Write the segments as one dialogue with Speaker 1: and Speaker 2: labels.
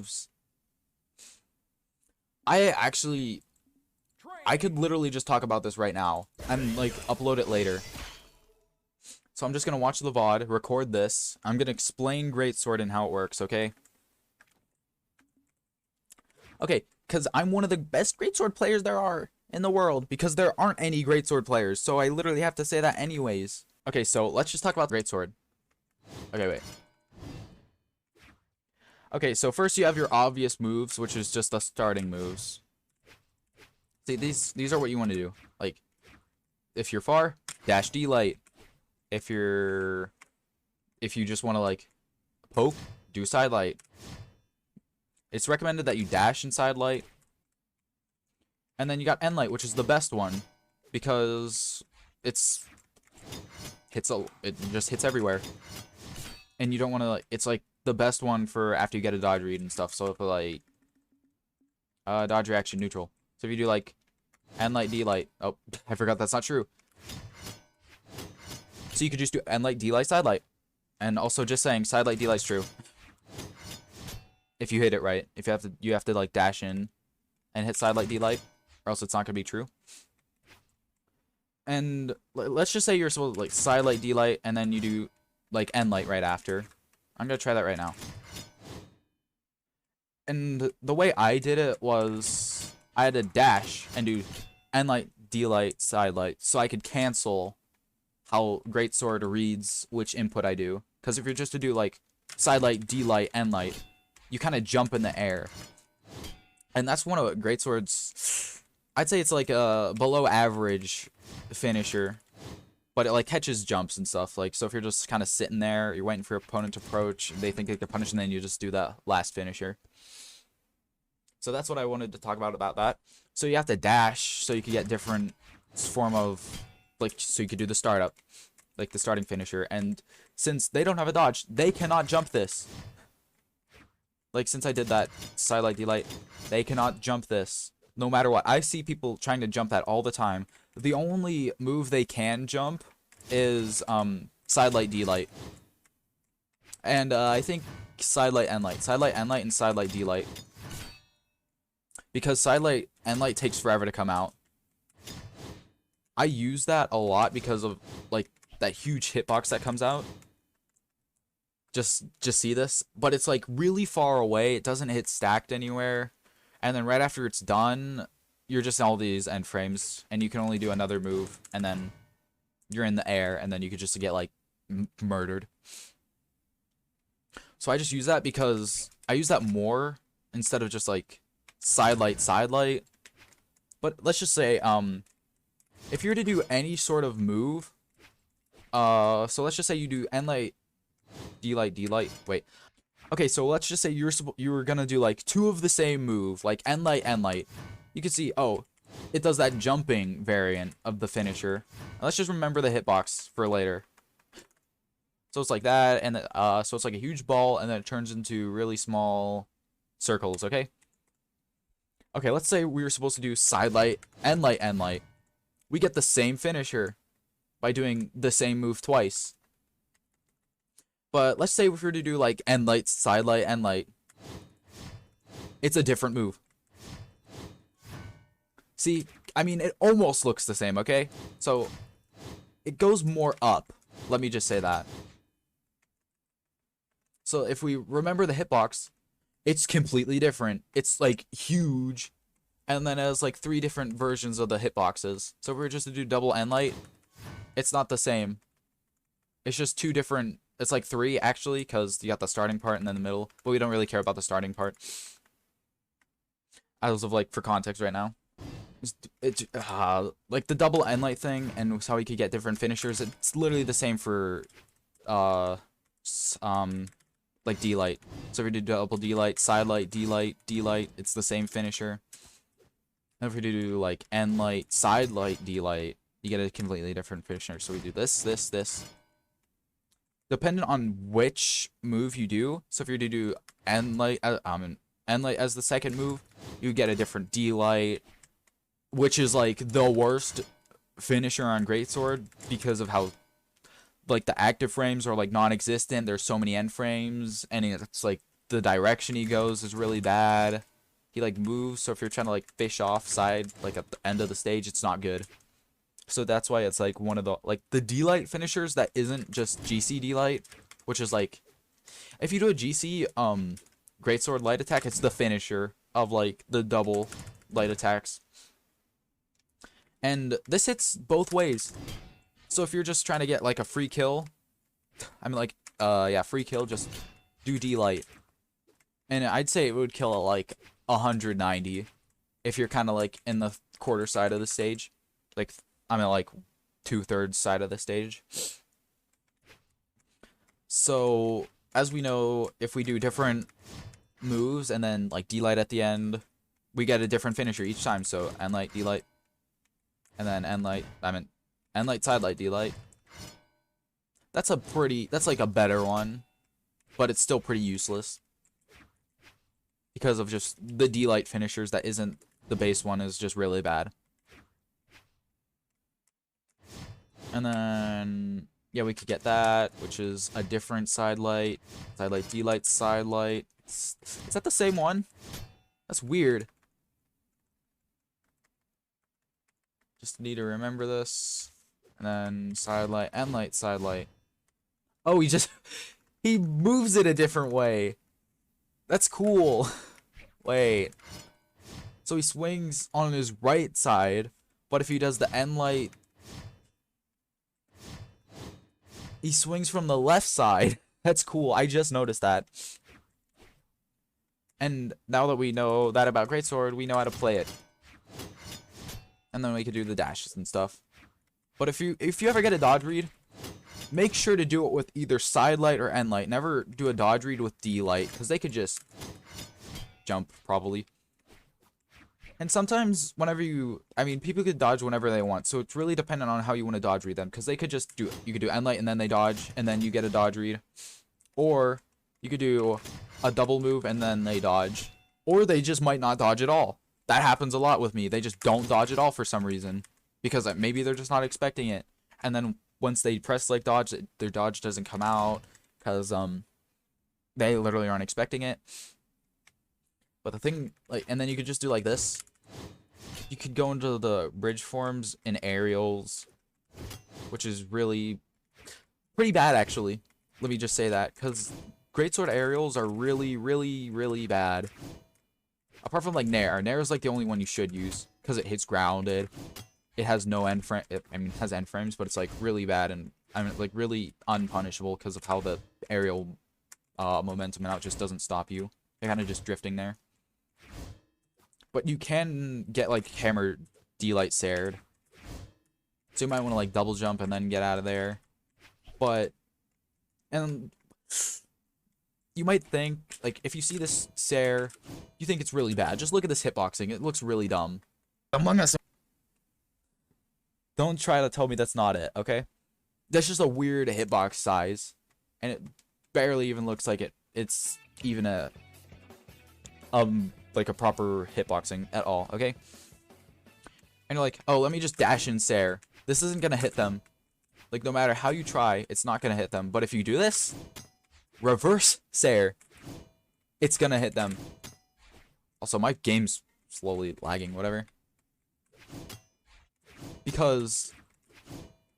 Speaker 1: moves. I could literally just talk about this right now and like upload it later. So I'm just gonna watch the VOD, record this. I'm gonna explain Greatsword and how it works, okay? Okay, because I'm one of the best Greatsword players there are in the world, because there aren't any Greatsword players, so I literally have to say that anyways. Okay, so let's just talk about Greatsword. Okay, wait. Okay, so first you have your obvious moves, which is just the starting moves. See, these are what you want to do. Like, if you're far, dash D light. If you just want to like poke, do side light. It's recommended that you dash in side light. And then you got end light, which is the best one because it just hits everywhere. And you don't want to like, it's like the best one for after you get a dodge read and stuff. So if like dodge reaction neutral. So if you do like end light, D light. Oh, I forgot that's not true. So you could just do end light, D light, side light. And also just saying side light, D light's true. If you hit it right. If you have to like dash in and hit side light, D light, or else it's not gonna be true. And let's just say you're supposed to like side light, D light, and then you do like end light right after. I'm gonna try that right now. And the way I did it was I had to dash and do end light, D light, side light, so I could cancel how Greatsword reads which input I do. Because if you're just to do like side light, D light, end light, you kind of jump in the air. And that's one of Greatsword's, I'd say it's like a below average finisher. But it like catches jumps and stuff. Like, so if you're just kind of sitting there, you're waiting for your opponent to approach, they think they can punish, and then you just do that last finisher. So that's what I wanted to talk about that. So you have to dash so you can get different form of, like, so you could do the startup, like the starting finisher. And since they don't have a dodge, they cannot jump this. Like, since I did that side light, D light, they cannot jump this. No matter what. I see people trying to jump that all the time. The only move they can jump is side light, D light. And I think side light, end light. Side light, end light, and side light, D light. Because side light, end light takes forever to come out. I use that a lot because of like that huge hitbox that comes out. Just see this, but it's like really far away. It doesn't hit stacked anywhere, and then right after it's done, you're just in all these end frames, and you can only do another move, and then you're in the air, and then you could just get like murdered. So I just use that because I use that more instead of just like side light. But let's just say if you're to do any sort of move, so let's just say you do end light, D light, wait. Okay, so let's just say you were gonna do like two of the same move, like end light. You can see, oh, it does that jumping variant of the finisher. And let's just remember the hitbox for later. So it's like that, and so it's like a huge ball, and then it turns into really small circles, okay? Okay, let's say we were supposed to do side light, end light. We get the same finisher by doing the same move twice. But let's say if we were to do like end light, side light, end light, it's a different move. See, I mean, it almost looks the same, okay? So it goes more up. Let me just say that. So if we remember the hitbox, it's completely different. It's like huge, and then it has like 3 different versions of the hitboxes. So if we were just to do double end light, it's not the same. It's just 2 different. It's like 3 actually, because you got the starting part and then the middle. But we don't really care about the starting part. As of like for context right now, it's like the double end light thing and how you could get different finishers. It's literally the same for like D light. So if we do double D light, side light, D light, it's the same finisher. And if we do like end light, side light, D light, you get a completely different finisher. So we do this. Depending on which move you do. So if you're to do end light as the second move, you get a different D light, which is like the worst finisher on Greatsword because of how like the active frames are like non-existent. There's so many end frames, and it's like the direction he goes is really bad. He like moves, so if you're trying to like fish off side like at the end of the stage, it's not good. So that's why it's like one of the like the D-Light finishers that isn't just GC D-Light, which is like if you do a GC Greatsword light attack, it's the finisher of like the double light attacks. And this hits both ways. So if you're just trying to get like a free kill, I mean like yeah, free kill, just do D-Light. And I'd say it would kill at like 190 if you're kind of like in the quarter side of the stage. Like I'm at like 2/3 side of the stage. So as we know, if we do different moves and then like D-Light at the end, we get a different finisher each time. So end light, D-Light, and then end light, end light, side light, D-Light. That's like a better one, but it's still pretty useless because of just the D-Light finishers that isn't the base one is just really bad. And then yeah, we could get that, which is a different side light, D-Light, side light. Is that the same one? That's weird. Just need to remember this. And then side light, end light, side light. Oh, he moves it a different way. That's cool. Wait. So he swings on his right side, but if he does the end light, he swings from the left side. That's cool. I just noticed that. And now that we know that about Greatsword, we know how to play it. And then we could do the dashes and stuff. But if you ever get a dodge read, make sure to do it with either side light or end light. Never do a dodge read with D-Light, because they could just jump, probably. And sometimes whenever people could dodge whenever they want, so it's really dependent on how you want to dodge read them, because they could just you could do end light and then they dodge, and then you get a dodge read. Or you could do a double move and then they dodge. Or they just might not dodge at all. That happens a lot with me. They just don't dodge at all for some reason, because maybe they're just not expecting it. And then once they press like dodge, their dodge doesn't come out, because they literally aren't expecting it. But the thing, like, and then you could just do like this. You could go into the bridge forms and aerials, which is really pretty bad, actually. Let me just say that, because Greatsword aerials are really, really, really bad. Apart from like Nair. Nair is like the only one you should use, because it hits grounded. It has no end frame. It has end frames, but it's like really bad, and like really unpunishable because of how the aerial momentum out just doesn't stop you. You're kind of just drifting there. But you can get like hammer D-Light Sared. So you might want to like double jump and then get out of there. And you might think, like, if you see this Sair, you think it's really bad. Just look at this hitboxing. It looks really dumb. Among Us. Don't try to tell me that's not it, okay? That's just a weird hitbox size. And it barely even looks like it's even like a proper hitboxing at all, okay? And you're like, oh, let me just dash in Sair. This isn't gonna hit them. Like, no matter how you try, it's not gonna hit them. But if you do this, reverse Sair, it's gonna hit them. Also, my game's slowly lagging, whatever. Because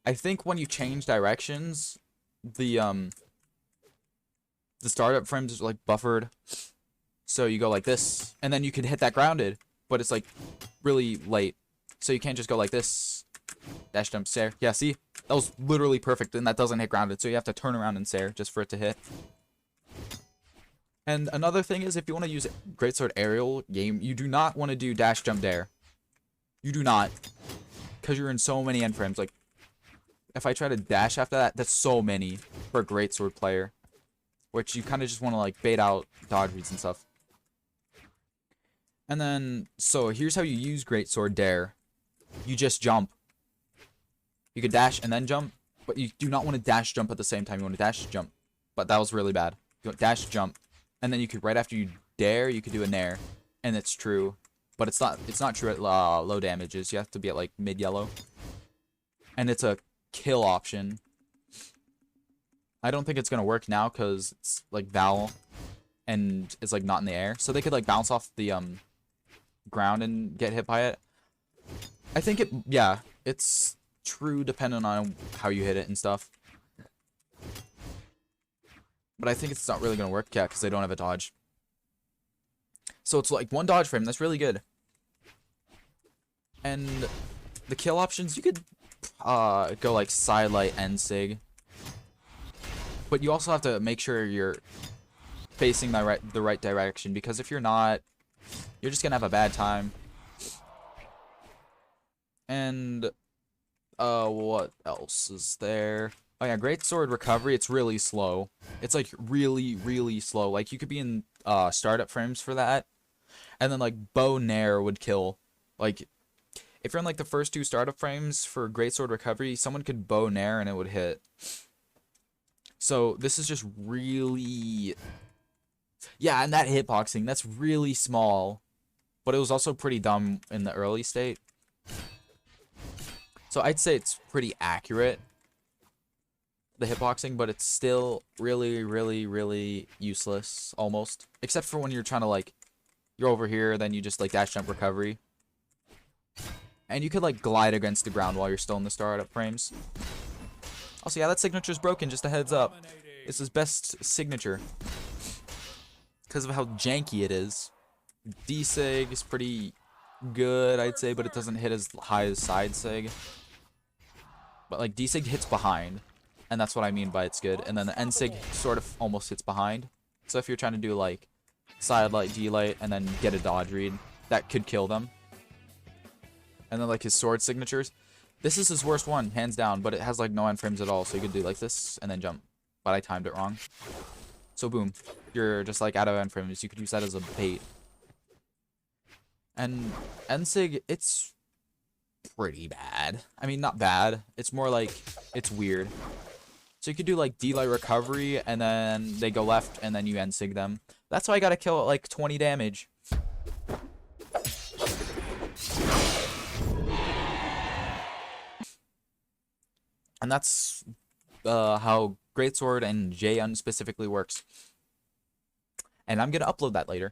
Speaker 1: I think when you change directions, the startup frames are like buffered. So you go like this, and then you can hit that grounded, but it's like really late. So you can't just go like this. Dash jump Sair. Yeah, see? That was literally perfect, and that doesn't hit grounded, so you have to turn around and Sair just for it to hit. And another thing is, if you want to use Greatsword aerial game, you do not want to do dash jump dare. You do not. Because you're in so many end frames. Like, if I try to dash after that, that's so many for a Greatsword player. Which you kind of just want to, like, bait out dodge reads and stuff. And then, so here's how you use Greatsword dare. You just jump. You could dash and then jump, but you do not want to dash jump at the same time. You want to dash jump. But that was really bad. You want dash jump. And then you could, right after you dare, you could do a nair. And it's true. But it's not true at low damages. You have to be at like mid-yellow. And it's a kill option. I don't think it's gonna work now because it's like Val. and it's like not in the air, so they could like bounce off the ground and get hit by it. I think it's true depending on how you hit it and stuff. But I think it's not really gonna work, yeah, because they don't have a dodge. So it's like one dodge frame. That's really good. And the kill options, you could go like sidelight and sig. But you also have to make sure you're facing the right direction, because if you're not, you're just gonna have a bad time. And what else is there? Oh yeah, Greatsword recovery, it's really slow. It's like really, really slow. Like you could be in startup frames for that. And then like bow nair would kill. Like if you're in like the first 2 startup frames for Greatsword recovery, someone could bow nair and it would hit. So this is just really, yeah, and that hitboxing, that's really small. But it was also pretty dumb in the early state. So I'd say it's pretty accurate, the hitboxing, but it's still really, really, really useless, almost. Except for when you're trying to, like, you're over here, then you just, like, dash jump recovery. And you could, like, glide against the ground while you're still in the startup frames. Also, yeah, that signature's broken, just a heads up. It's his best signature, because of how janky it is. D-sig is pretty good, I'd say, but it doesn't hit as high as side sig. But like D-sig hits behind, and that's what I mean by it's good. And then the N-sig sort of almost hits behind. So if you're trying to do like side light, D-light, and then get a dodge read, that could kill them. And then like his sword signatures, this is his worst one, hands down, but it has like no end frames at all, so you could do like this and then jump. But I timed it wrong. So boom, you're just like out of end frames. You could use that as a bait. And N-sig, it's pretty bad. I mean, not bad. It's more like, it's weird. So you could do like D-light recovery, and then they go left, and then you N-sig them. That's why I gotta kill at like 20 damage. And that's how Greatsword and J-Un specifically works. And I'm gonna upload that later.